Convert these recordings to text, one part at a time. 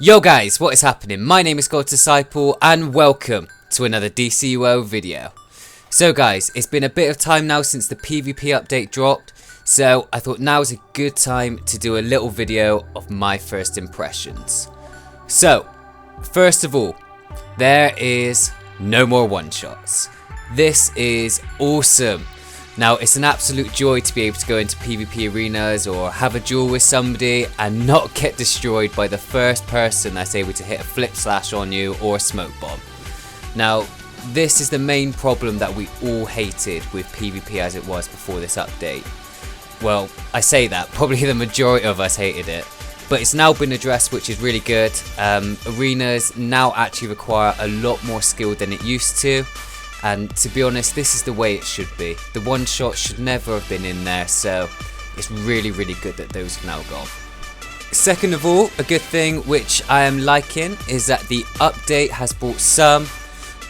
Yo guys, what is happening? My name is God Disciple and welcome to another Dcuo video. So guys, it's been a bit of time now since the PvP update dropped, so I thought now is a good time to do a little video of my first impressions. So, first of all, there is no more one-shots. This is awesome. Now, it's an absolute joy to be able to go into PvP arenas or have a duel with somebody and not get destroyed by the first person that's able to hit a flip slash on you or a smoke bomb. Now, this is the main problem that we all hated with PvP as it was before this update. Well, I say that, probably the majority of us hated it, but it's now been addressed, which is really good. Arenas now actually require a lot more skill than it used to. And to be honest, this is the way it should be. The one shot should never have been in there, so it's really good that those have now gone. Second of all, a good thing which I am liking is that the update has brought some,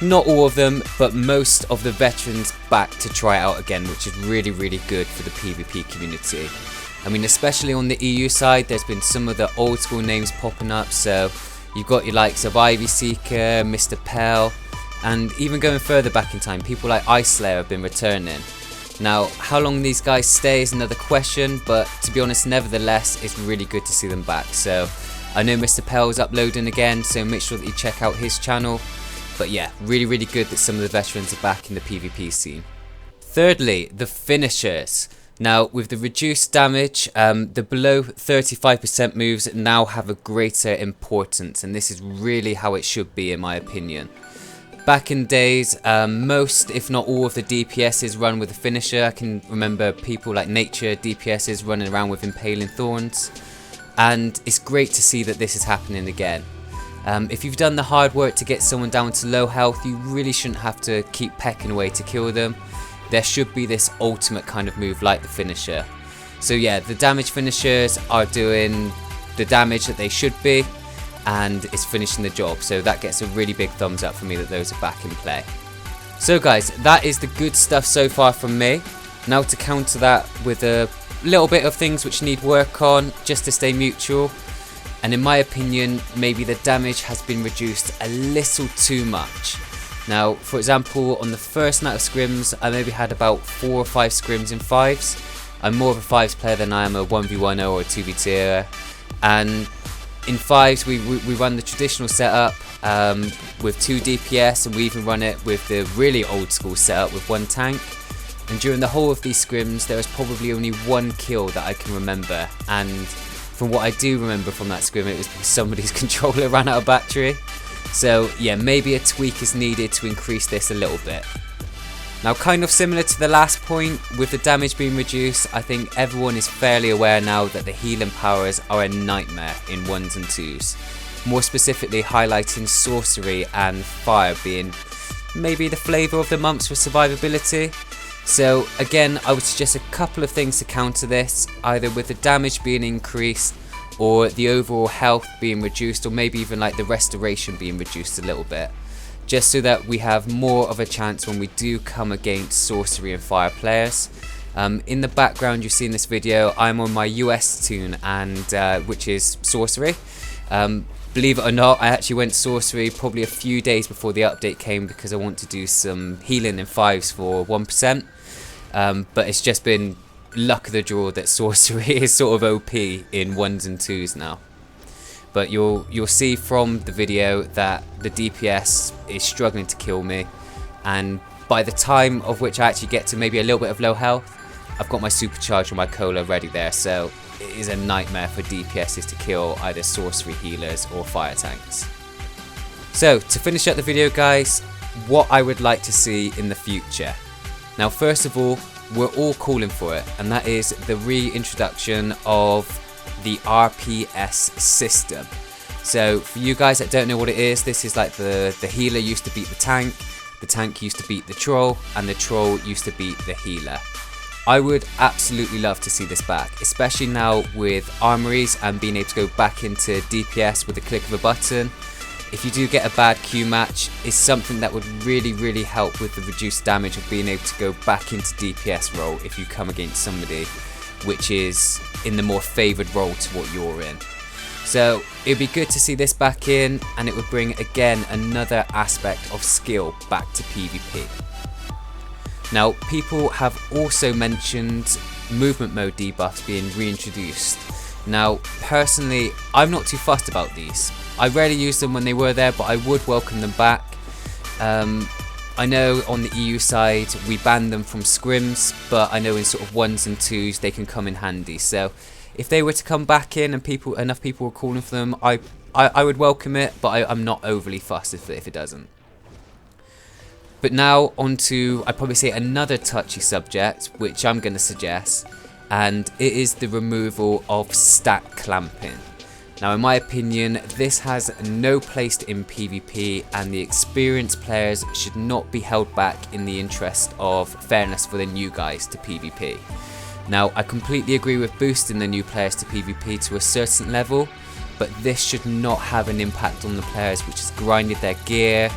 not all of them, but most of the veterans back to try it out again, which is really good for the PvP community. I mean, especially on the EU side, there's been some of the old school names popping up, so you've got your likes of Ivy Seeker, Mr. Pell, and even going further back in time, people like Ice Slayer have been returning. Now, how long these guys stay is another question, but to be honest, nevertheless, it's really good to see them back. So, I know Mr. Pell's uploading again, so make sure that you check out his channel. But yeah, really good that some of the veterans are back in the PvP scene. Thirdly, the finishers. Now, with the reduced damage, the below 35% moves now have a greater importance, and this is really how it should be in my opinion. Back in days, most if not all of the DPSs run with a finisher. I can remember people like Nature DPSs running around with Impaling Thorns, and it's great to see that this is happening again. If you've done the hard work to get someone down to low health, you really shouldn't have to keep pecking away to kill them. There should be this ultimate kind of move like the finisher. So yeah, the damage finishers are doing the damage that they should be, and it's finishing the job, so that gets a really big thumbs up for me that those are back in play. So guys, that is the good stuff so far from me. Now to counter that with a little bit of things which need work on just to stay neutral, and in my opinion maybe the damage has been reduced a little too much. Now for example, on the first night of scrims I maybe had about 4 or 5 scrims in 5s. I'm more of a 5s player than I am a 1v10 or a 2v2, and in 5s we run the traditional setup with 2 DPS, and we even run it with the really old school setup with 1 tank. And during the whole of these scrims there was probably only 1 kill that I can remember, and from what I do remember from that scrim, it was because somebody's controller ran out of battery. So yeah, maybe a tweak is needed to increase this a little bit. Now, kind of similar to the last point, with the damage being reduced, I think everyone is fairly aware now that the healing powers are a nightmare in 1s and 2s. More specifically highlighting sorcery and fire being maybe the flavour of the months for survivability. So again, I would suggest a couple of things to counter this, either with the damage being increased or the overall health being reduced, or maybe even like the restoration being reduced a little bit, just so that we have more of a chance when we do come against sorcery and fire players. In the background you see in this video, I'm on my US tune, and which is sorcery. Believe it or not, I actually went sorcery probably a few days before the update came because I want to do some healing in 5s for 1%. But it's just been luck of the draw that sorcery is sort of OP in 1s and 2s now. But you'll see from the video that the DPS is struggling to kill me, and by the time of which I actually get to maybe a little bit of low health, I've got my supercharge or my cola ready there, so it is a nightmare for DPSs to kill either sorcery healers or fire tanks. So to finish up the video guys, what I would like to see in the future. Now first of all, we're all calling for it, and that is the reintroduction of the RPS system. So for you guys that don't know what it is, this is like the healer used to beat the tank used to beat the troll, and the troll used to beat the healer. I would absolutely love to see this back, especially now with armories and being able to go back into DPS with a click of a button. If you do get a bad Q match, it's something that would really help with the reduced damage of being able to go back into DPS role if you come against somebody which is in the more favoured role to what you're in. So it'd be good to see this back in, and it would bring again another aspect of skill back to PvP. Now, people have also mentioned movement mode debuffs being reintroduced. Now, personally, I'm not too fussed about these. I rarely use them when they were there, but I would welcome them back. I know on the EU side we banned them from scrims, but I know in sort of 1s and 2s they can come in handy. So if they were to come back in and enough people were calling for them, I would welcome it, but I'm not overly fussed if it doesn't. But now on to, I'd probably say, another touchy subject, which I'm going to suggest, and it is the removal of stat clamping. Now, in my opinion, this has no place in PvP, and the experienced players should not be held back in the interest of fairness for the new guys to PvP. Now, I completely agree with boosting the new players to PvP to a certain level, but this should not have an impact on the players which has grinded their gear,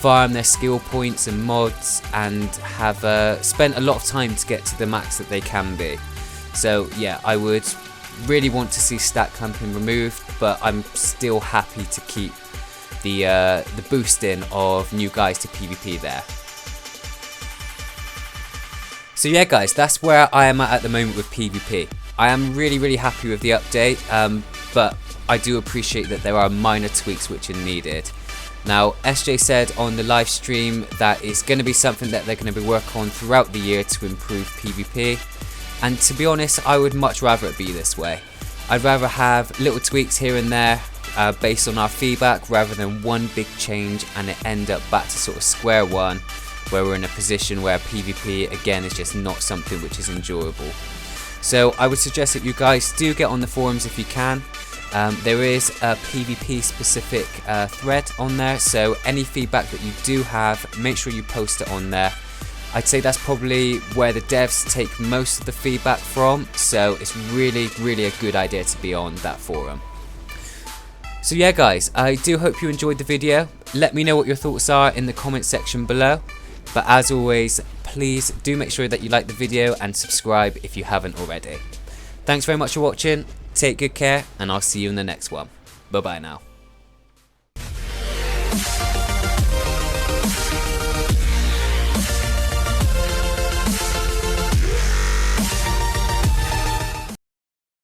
farm their skill points and mods, and have spent a lot of time to get to the max that they can be. So yeah, I would really want to see stat clamping removed, but I'm still happy to keep the boosting of new guys to PvP there. So yeah guys, that's where I am at the moment with PvP. I am really happy with the update, but I do appreciate that there are minor tweaks which are needed. Now, SJ said on the live stream that it's going to be something that they're going to be working on throughout the year to improve PvP. And to be honest, I would much rather it be this way. I'd rather have little tweaks here and there based on our feedback, rather than one big change and it end up back to sort of square one, where we're in a position where PvP again is just not something which is enjoyable. So I would suggest that you guys do get on the forums if you can. There is a PvP specific thread on there, so any feedback that you do have, make sure you post it on there. I'd say that's probably where the devs take most of the feedback from, so it's really a good idea to be on that forum. So yeah guys, I do hope you enjoyed the video. Let me know what your thoughts are in the comment section below, but as always, please do make sure that you like the video and subscribe if you haven't already. Thanks very much for watching. Take good care, and I'll see you in the next one. Bye bye now.